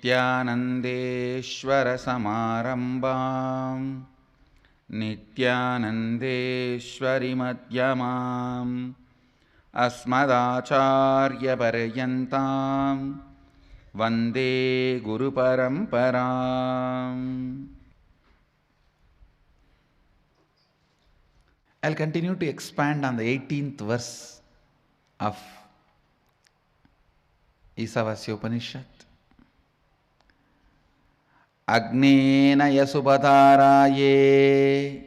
नित्यानन्देश्वरसमारम्भां नित्यानन्देश्वरिमध्यमाम् अस्मदाचार्यपर्यन्तां वन्दे गुरुपरम्पराम्. I'll continue to expand on the 18th verse of Isavasya Upanishad. Agnena yasupataraye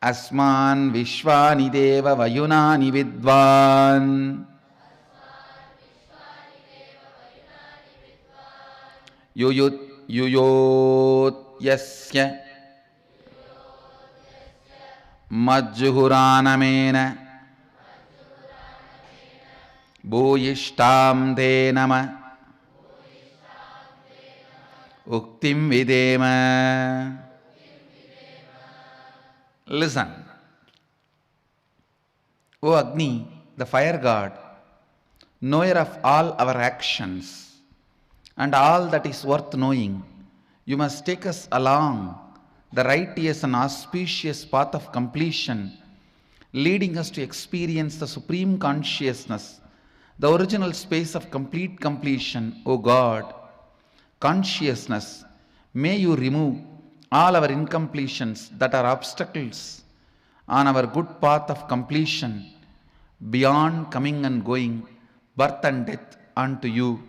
asman vishwani deva vayunani vidvan yuyot yasya majjuhuranamena bhuyishtam te nama uktim videma. Listen. O Agni, the fire god, knower of all our actions and all that is worth knowing, you must take us along the righteous and auspicious path of completion, leading us to experience the supreme consciousness, the original space of complete completion. O God, consciousness, may you remove all our incompletions that are obstacles on our good path of completion, beyond coming and going, birth and death unto you.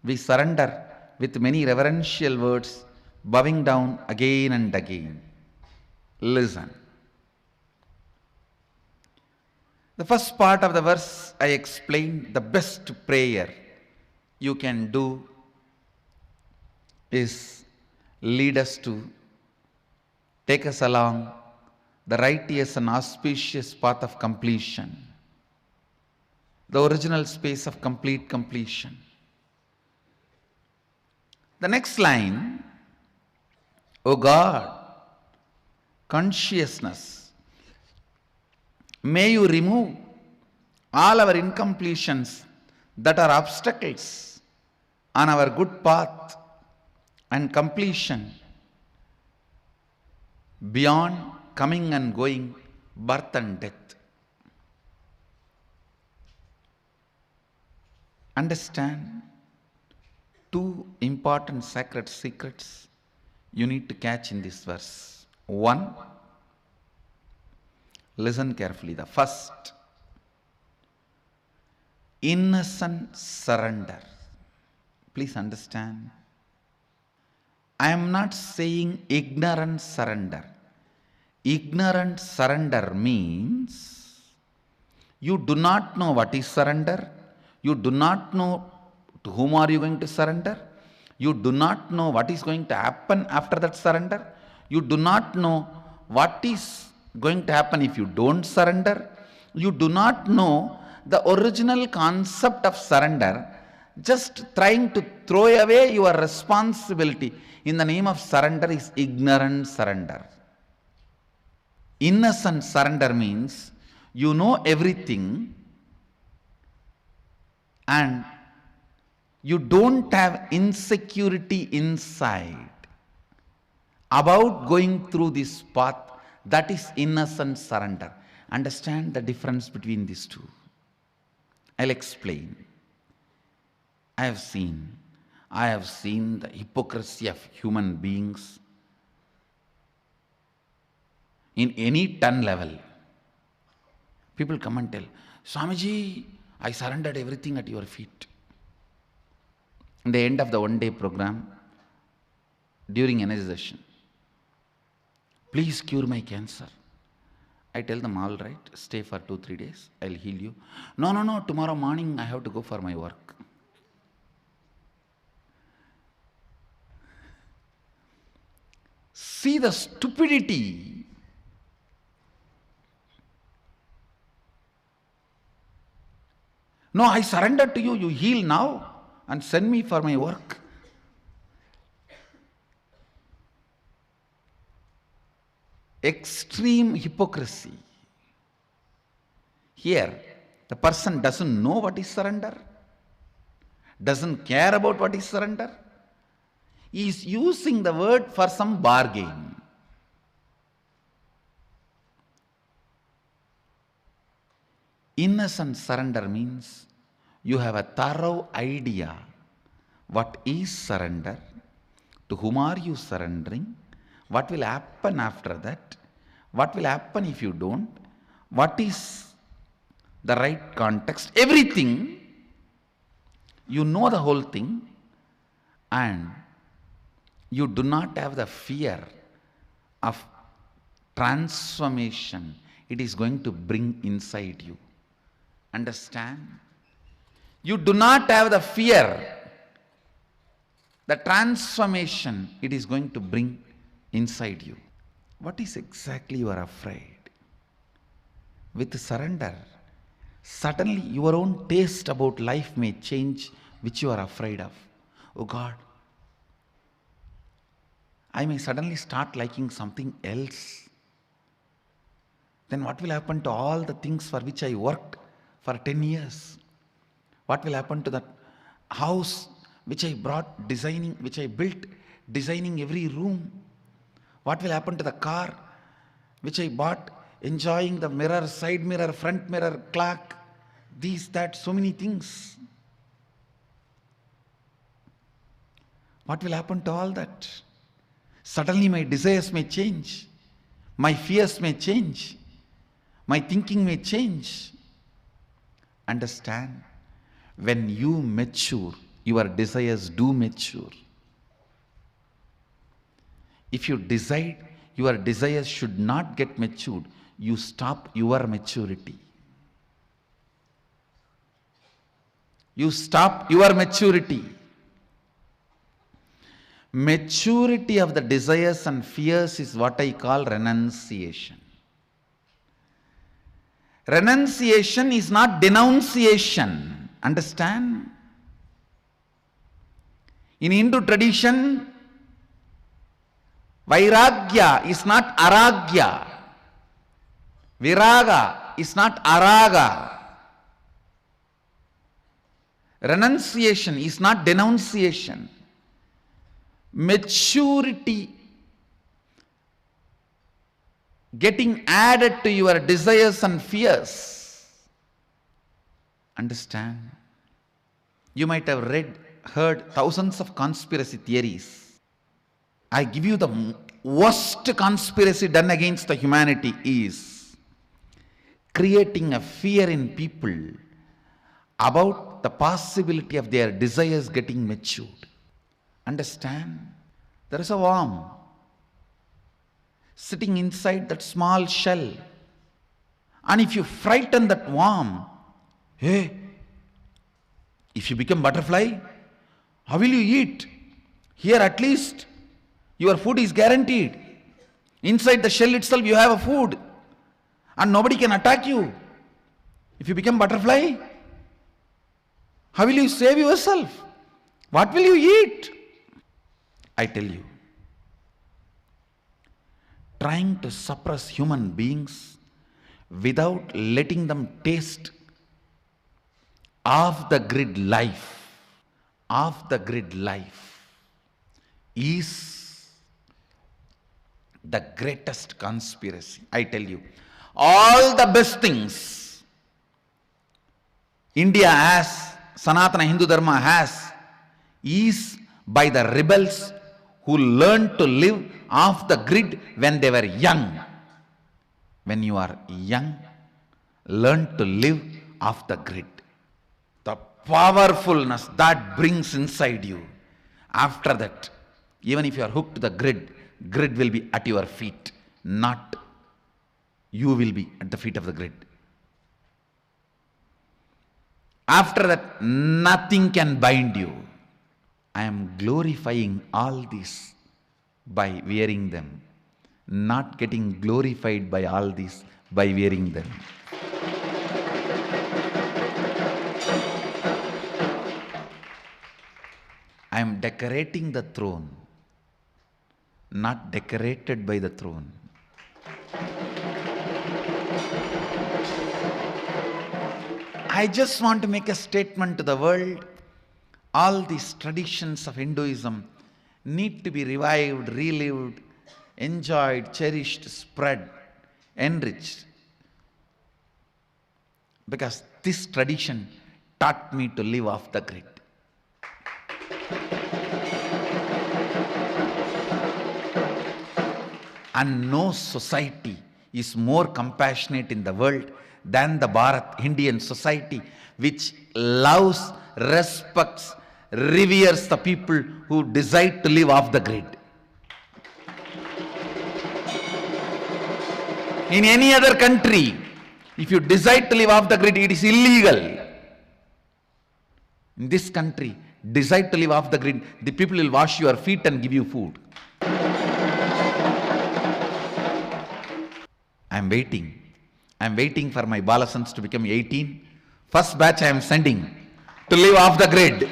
We surrender with many reverential words, bowing down again and again. Listen. The first part of the verse I explained, the best prayer you can do is lead us to, take us along the righteous and auspicious path of completion, the original space of complete completion. The next line, O God, consciousness, may you remove all our incompletions that are obstacles on our good path and completion, beyond coming and going, birth and death. Understand two important sacred secrets you need to catch in this verse. One, listen carefully. The first, innocent surrender. Please understand. I am not saying ignorant surrender. Ignorant surrender means you do not know what is surrender. You do not know to whom are you going to surrender. You do not know what is going to happen after that surrender. You do not know what is going to happen if you don't surrender. You do not know the original concept of surrender. Just trying to throw away your responsibility in the name of surrender is ignorant surrender. Innocent surrender means you know everything and you don't have insecurity inside about going through this path. That is innocent surrender. Understand the difference between these two. I'll explain. I have seen the hypocrisy of human beings in any ton level. People come and tell, Swamiji, I surrendered everything at your feet. In the end of the one-day program, during energy session, please cure my cancer. I tell them, all right, stay for 2-3 days, I'll heal you. No, tomorrow morning I have to go for my work. See the stupidity. No, I surrender to you, you heal now and send me for my work. Extreme hypocrisy. Here, the person doesn't know what is surrender. doesn't care about what is surrender. He is using the word for some bargain. Innocent surrender means you have a thorough idea what is surrender, to whom are you surrendering, what will happen after that, what will happen if you don't, what is the right context, everything. You know the whole thing, and you do not have the fear of transformation it is going to bring inside you. Understand? You do not have the fear, the transformation it is going to bring inside you. What is exactly you are afraid? With surrender, suddenly your own taste about life may change, which you are afraid of. Oh God, I may suddenly start liking something else. Then what will happen to all the things for which I worked for 10 years? What will happen to that house which I brought designing, which I built designing every room? What will happen to the car which I bought enjoying the mirror, side mirror, front mirror, clock, these, that, so many things? What will happen to all that? Suddenly my desires may change, my fears may change, my thinking may change. Understand? When you mature, your desires do mature. If you decide your desires should not get matured, you stop your maturity. You stop your maturity. Maturity of the desires and fears is what I call renunciation. Renunciation is not denunciation. Understand? In Hindu tradition, Vairagya is not Aragya. Viraga is not Araga. Renunciation is not denunciation. Maturity getting added to your desires and fears. Understand? You might have heard thousands of conspiracy theories. I give you the worst conspiracy done against the humanity is creating a fear in people about the possibility of their desires getting matured. Understand? There is a worm sitting inside that small shell. And if you frighten that worm, hey, if you become butterfly, how will you eat? Here at least your food is guaranteed. Inside the shell itself you have a food and nobody can attack you. If you become butterfly, how will you save yourself? What will you eat? I tell you, trying to suppress human beings without letting them taste off the grid life is the greatest conspiracy. I tell you, all the best things India has, Sanatana Hindu Dharma has, is by the rebels who learned to live off the grid when they were young. When you are young, learn to live off the grid. The powerfulness that brings inside you. After that, even if you are hooked to the grid will be at your feet, not you will be at the feet of the grid. After that, nothing can bind you. I am glorifying all this by wearing them, not getting glorified by all this by wearing them. I am decorating the throne, not decorated by the throne. I just want to make a statement to the world. All these traditions of Hinduism need to be revived, relived, enjoyed, cherished, spread, enriched. Because this tradition taught me to live off the grid. And no society is more compassionate in the world than the Bharat Indian society, which loves, respects, reveres the people who decide to live off the grid. In any other country, if you decide to live off the grid, it is illegal. In this country, decide to live off the grid, the people will wash your feet and give you food. I am waiting. I am waiting for my Balasans to become 18. First batch I am sending to live off the grid.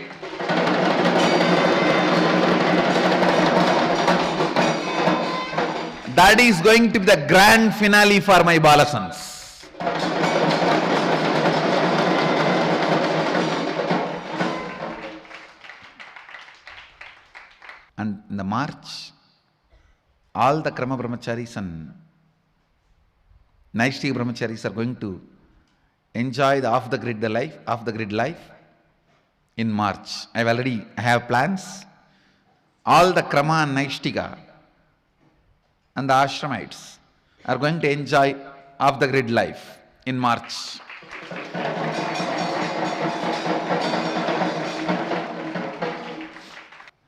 That is going to be the grand finale for my Balasans. And in the March, all the Krama Brahmacharis and Naishtika Brahmacharis are going to enjoy the off the grid life in March. I have plans. All the Krama and Naishtika and the Ashramites are going to enjoy off the grid life in March.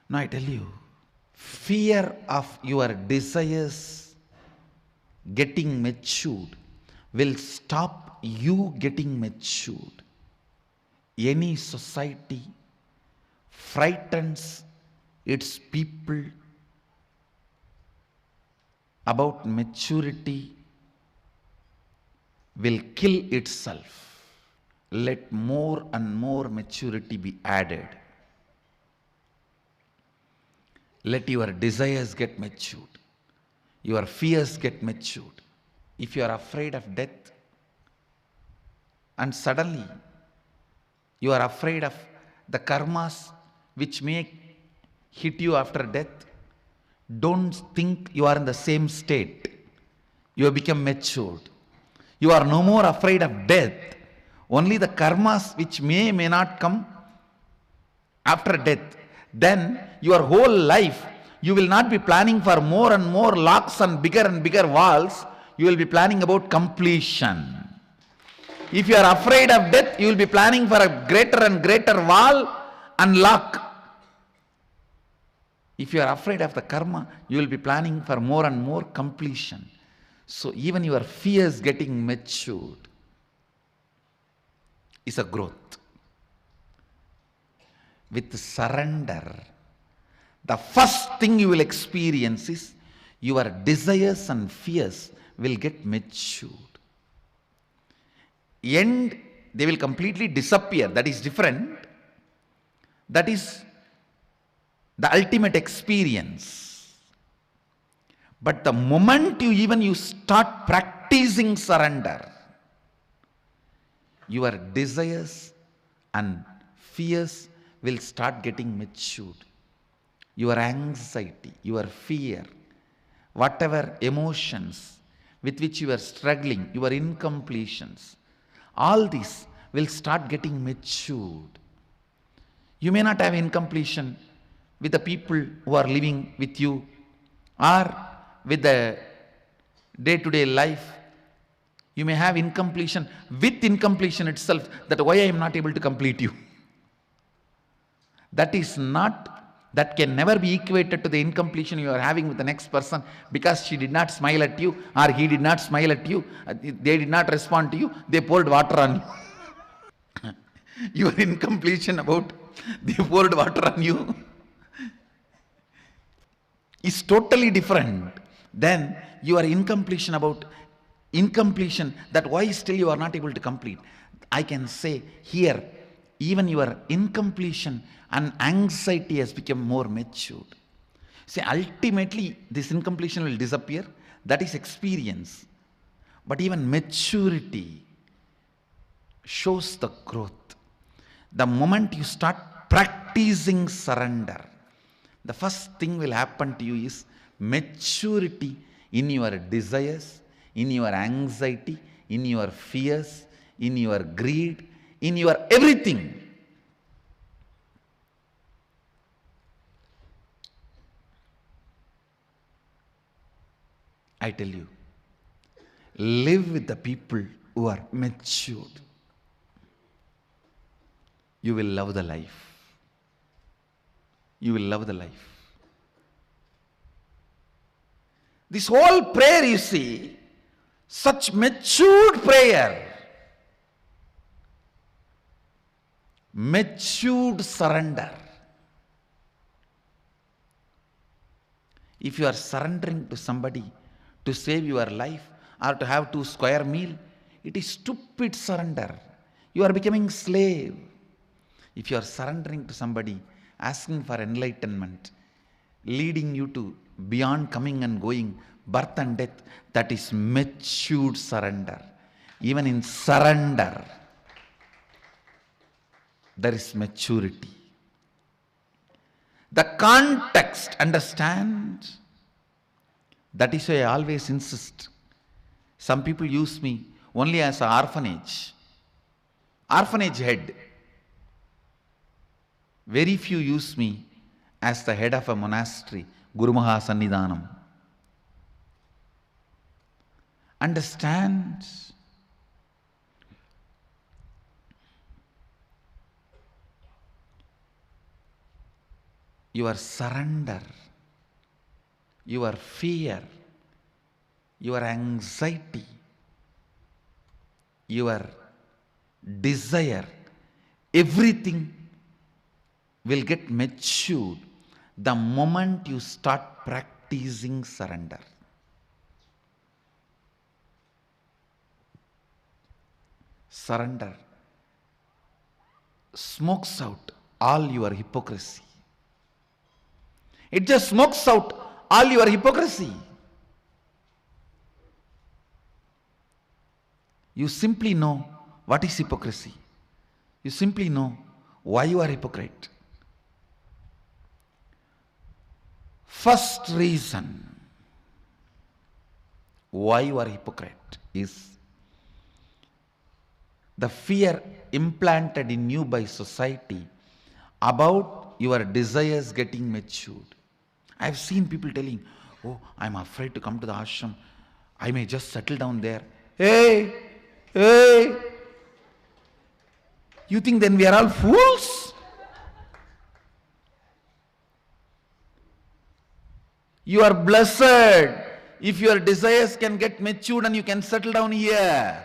Now I tell you, fear of your desires getting matured will stop you getting matured. Any society frightens its people about maturity will kill itself. Let more and more maturity be added. Let your desires get matured. Your fears get matured. If you are afraid of death and suddenly you are afraid of the karmas which may hit you after death, don't think you are in the same state. You have become matured. You are no more afraid of death. Only the karmas which may not come after death. Then your whole life you will not be planning for more and more locks and bigger walls. You will be planning about completion. If you are afraid of death, you will be planning for a greater and greater wall and lock. If you are afraid of the karma, you will be planning for more and more completion. So even your fears getting matured is a growth. With surrender, the first thing you will experience is your desires and fears will get matured. And they will completely disappear. That is different. That is the ultimate experience. But the moment you start practicing surrender, your desires and fears will start getting matured. Your anxiety, your fear, whatever emotions with which you are struggling, your incompletions, all these will start getting matured. You may not have incompletion with the people who are living with you or with the day-to-day life. You may have incompletion with incompletion itself, that why I am not able to complete you. That can never be equated to the incompletion you are having with the next person because she did not smile at you or he did not smile at you, they did not respond to you, they poured water on you. Your incompletion about they poured water on you is totally different than your incompletion about incompletion, that why still you are not able to complete. I can say here, even your incompletion and anxiety has become more matured. See, ultimately this incompletion will disappear. That is experience. But even maturity shows the growth. The moment you start practicing surrender, the first thing will happen to you is maturity in your desires, in your anxiety, in your fears, in your greed, in your everything. I tell you, live with the people who are matured. You will love the life. You will love the life. This whole prayer, you see, such matured prayer, matured surrender. If you are surrendering to somebody to save your life or to have 2 square meal, it is stupid surrender. You are becoming slave. If you are surrendering to somebody, asking for enlightenment, leading you to beyond coming and going, birth and death, that is matured surrender. Even in surrender, there is maturity. The context, understand? That is why I always insist. Some people use me only as an orphanage head. Very few use me as the head of a monastery, Guru Maha Sannidhanam. Understand? Your surrender, your fear, your anxiety, your desire, everything will get matured the moment you start practicing surrender. Surrender smokes out all your hypocrisy. It just smokes out all your hypocrisy. You simply know what is hypocrisy. You simply know why you are hypocrite. First reason why you are hypocrite is the fear implanted in you by society about your desires getting matured. I have seen people telling, oh, I'm afraid to come to the ashram. I may just settle down there. Hey, you think then we are all fools? You are blessed if your desires can get matured and you can settle down here.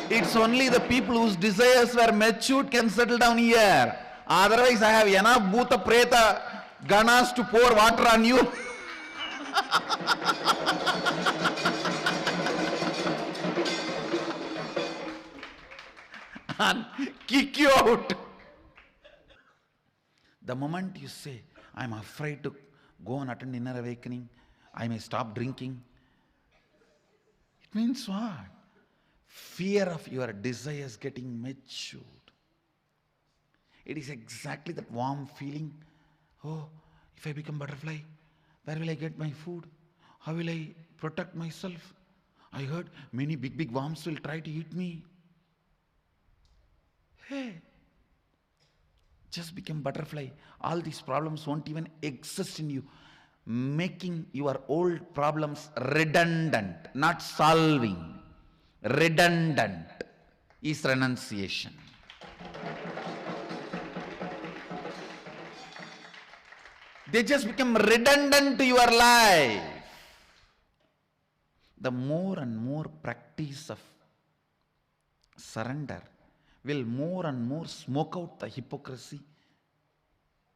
It's only the people whose desires were matured can settle down here. Otherwise, I have enough bhuta preta ganas to pour water on you. And kick you out. The moment you say, I'm afraid to go and attend inner awakening, I may stop drinking, it means what? Fear of your desires getting matured. It is exactly that warm feeling. Oh, if I become butterfly, where will I get my food? How will I protect myself? I heard many big worms will try to eat me. Hey, just become butterfly. All these problems won't even exist in you. Making your old problems redundant, not solving. Redundant is renunciation. They just become redundant to your life. The more and more practice of surrender will more and more smoke out the hypocrisy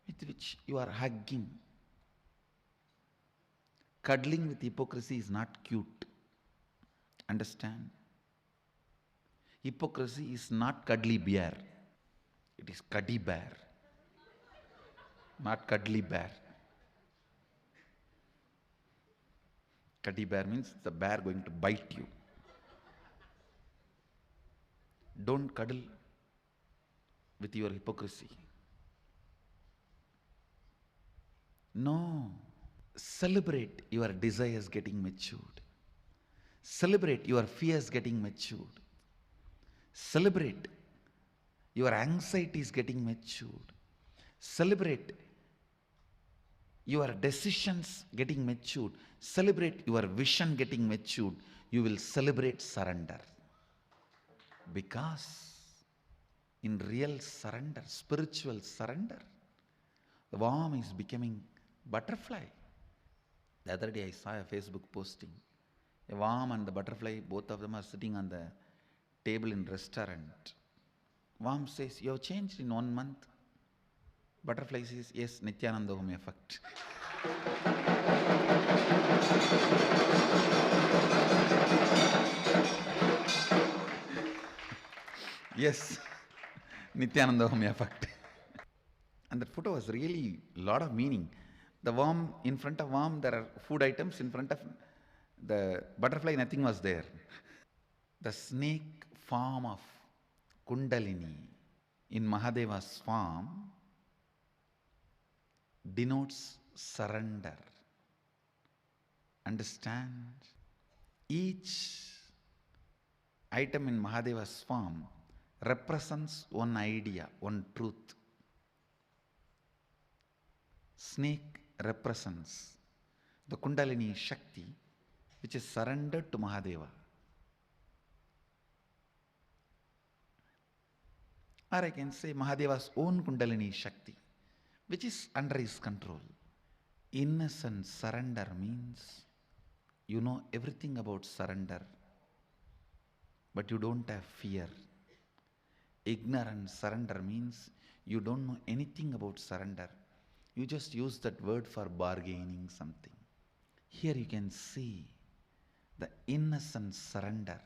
with which you are hugging. Cuddling with hypocrisy is not cute. Understand? Hypocrisy is not cuddly bear. It is cuddy bear, not cuddly bear. Cuddy bear means the bear going to bite you. Don't cuddle with your hypocrisy. No. Celebrate your desires getting matured. Celebrate your fears getting matured. Celebrate your anxieties getting matured. Celebrate your decisions getting matured. Celebrate your vision getting matured. You will celebrate surrender. Because in real surrender, spiritual surrender, the worm is becoming butterfly. The other day I saw a Facebook posting. A worm and the butterfly, both of them are sitting on the table in restaurant. Worm says, "You have changed in 1 month." Butterfly says, "Yes, Nityananda Home effect." Yes, Nityananda Home effect. And that photo was really a lot of meaning. The worm, in front of worm, there are food items. In front of the butterfly, nothing was there. The snake form of Kundalini in Mahadeva's form denotes surrender. Understand? Each item in Mahadeva's form represents one idea, one truth. Snake represents the Kundalini Shakti, which is surrendered to Mahadeva. Or I can say Mahadeva's own Kundalini Shakti, which is under his control. Innocent surrender means you know everything about surrender, but you don't have fear. Ignorant surrender means you don't know anything about surrender. You just use that word for bargaining something. Here you can see the innocent surrender.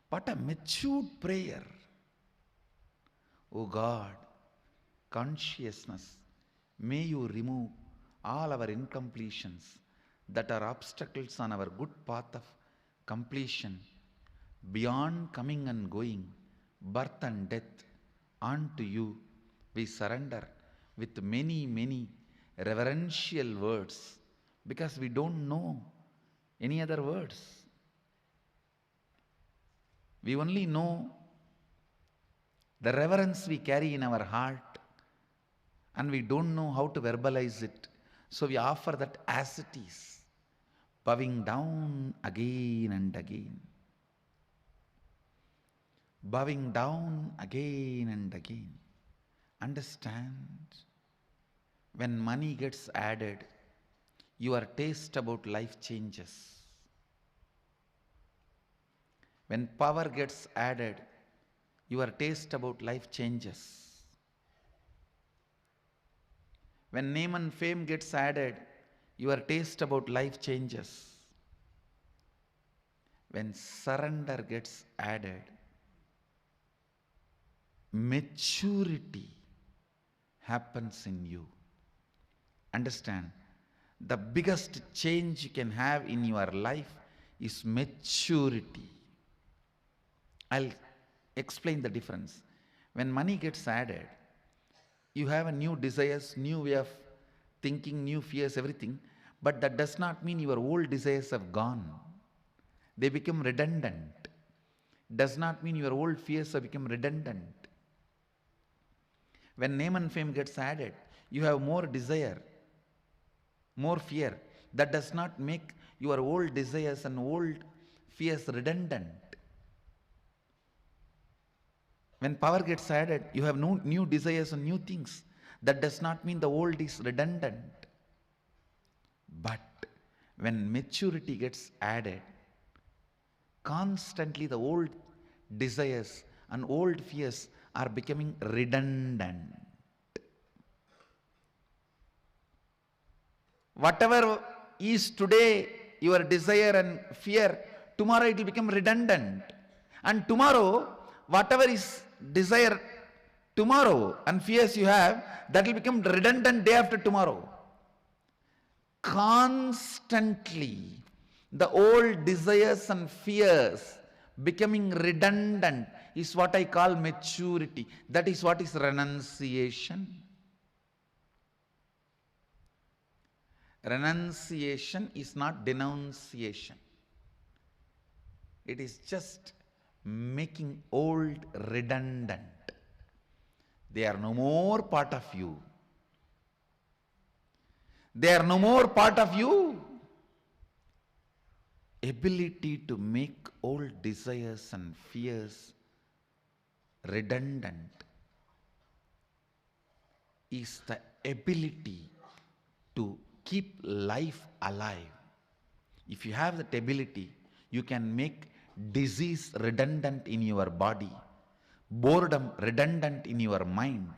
What a matured prayer. O God, consciousness, may you remove all our incompletions that are obstacles on our good path of completion, beyond coming and going, birth and death. Unto you we surrender with many, many reverential words, because we don't know any other words. We only know the reverence we carry in our heart, and we don't know how to verbalize it. So we offer that as it is, bowing down again and again. Bowing down again and again. Understand? When money gets added, your taste about life changes. When power gets added, your taste about life changes. When name and fame gets added, your taste about life changes. When surrender gets added, maturity happens in you. Understand? The biggest change you can have in your life is maturity. I'll explain the difference. When money gets added, you have a new desires, new way of thinking, new fears, everything. But that does not mean your old desires have gone. They become redundant. Does not mean your old fears have become redundant. When name and fame gets added, you have more desire, more fear. That does not make your old desires and old fears redundant. When power gets added, you have no new desires and new things. That does not mean the old is redundant. But when maturity gets added, constantly the old desires and old fears are becoming redundant. Whatever is today your desire and fear, tomorrow it will become redundant. And tomorrow, whatever is desire tomorrow and fears you have, that will become redundant day after tomorrow. Constantly, the old desires and fears becoming redundant is what I call maturity. That is what is renunciation. Renunciation is not denunciation. It is just making old redundant. They are no more part of you. They are no more part of you. Ability to make old desires and fears redundant is the ability to keep life alive. If you have that ability, you can make disease redundant in your body, boredom redundant in your mind,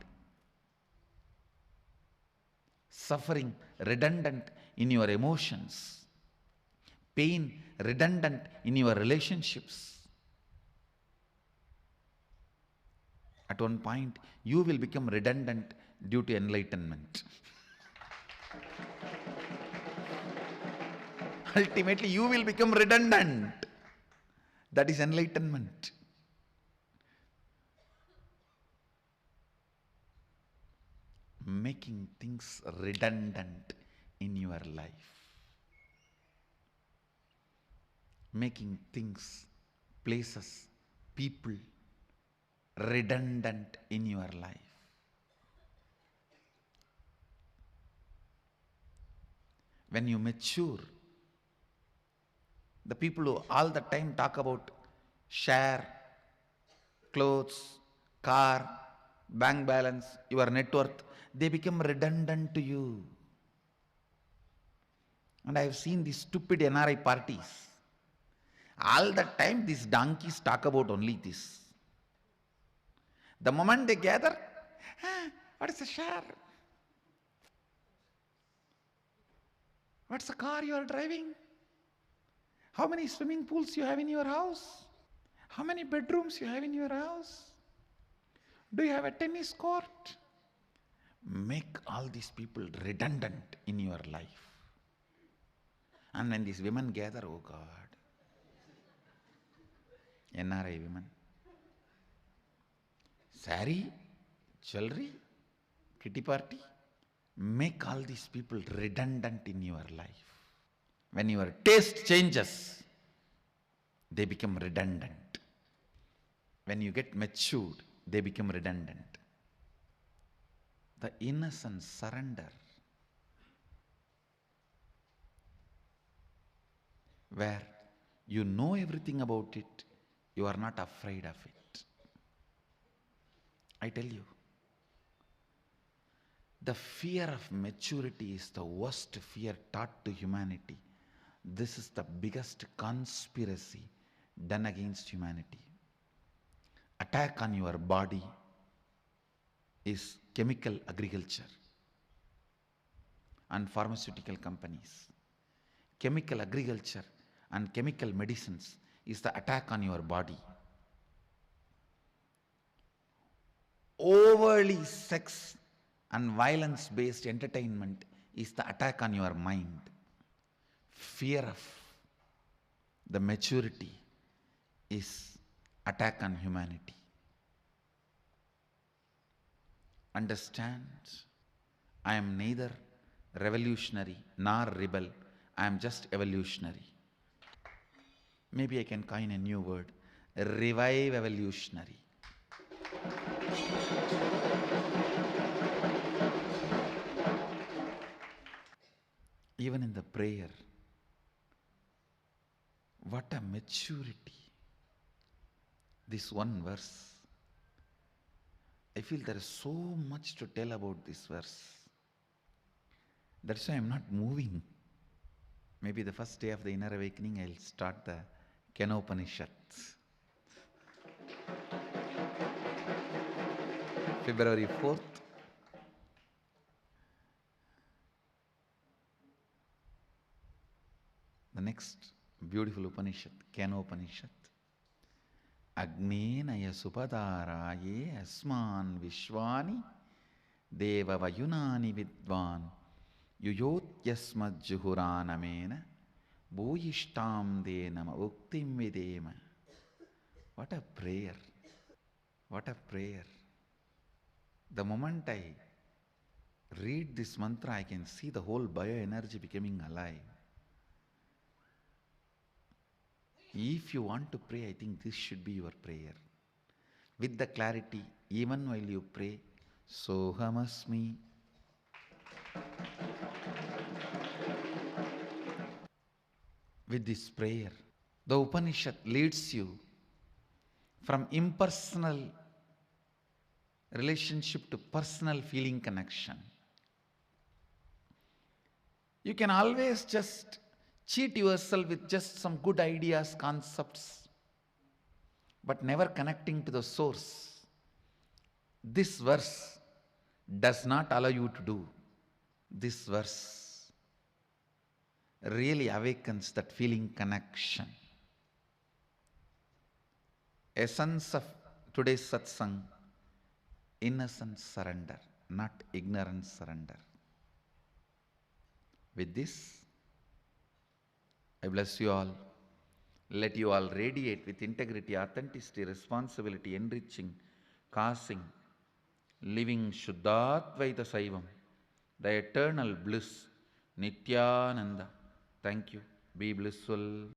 suffering redundant in your emotions, pain redundant in your relationships. At one point, you will become redundant due to enlightenment. Ultimately, you will become redundant. That is enlightenment. Making things redundant in your life. Making things, places, people redundant in your life. When you mature, the people who all the time talk about share, clothes, car, bank balance, your net worth, they become redundant to you. And I have seen these stupid NRI parties. All the time these donkeys talk about only this. The moment they gather, what is the share? What's the car you are driving? How many swimming pools you have in your house? How many bedrooms you have in your house? Do you have a tennis court? Make all these people redundant in your life. And when these women gather, oh God, NRI women, sari, jewelry, kitty party, make all these people redundant in your life. When your taste changes, they become redundant. When you get matured, they become redundant. The innocent surrender, where you know everything about it, you are not afraid of it. I tell you, the fear of maturity is the worst fear taught to humanity. This is the biggest conspiracy done against humanity. Attack on your body is chemical agriculture and pharmaceutical companies. Chemical agriculture and chemical medicines is the attack on your body. Overly sex and violence based entertainment is the attack on your mind. Fear of the maturity is attack on humanity. Understand, I am neither revolutionary nor rebel, I am just evolutionary. Maybe I can coin a new word, revive evolutionary. Even in the prayer, what a maturity. This one verse, I feel there is so much to tell about this verse. That's why I am not moving. Maybe the first day of the inner awakening, I'll start the Kenopanishads. February 4th. The next beautiful Upanishad, Kenopanishad. Agnenaya supadaraye asman vishwani deva vayunani vidvan yuyotyasmad juhuranamena bhuyishtam denama uktim videma. What a prayer. What a prayer. The moment I read this mantra, I can see the whole bioenergy becoming alive. If you want to pray, I think this should be your prayer. With the clarity, even while you pray, Sohamasmi. With this prayer, the Upanishad leads you from impersonal relationship to personal feeling connection. You can always just cheat yourself with just some good ideas, concepts, but never connecting to the source. This verse does not allow you to do. This verse really awakens that feeling connection. Essence of today's satsang, innocent surrender, not ignorant surrender. With this, I bless you all. Let you all radiate with integrity, authenticity, responsibility, enriching, causing, living Shuddhatvaita Saivam, the eternal bliss, Nityananda. Thank you. Be blissful.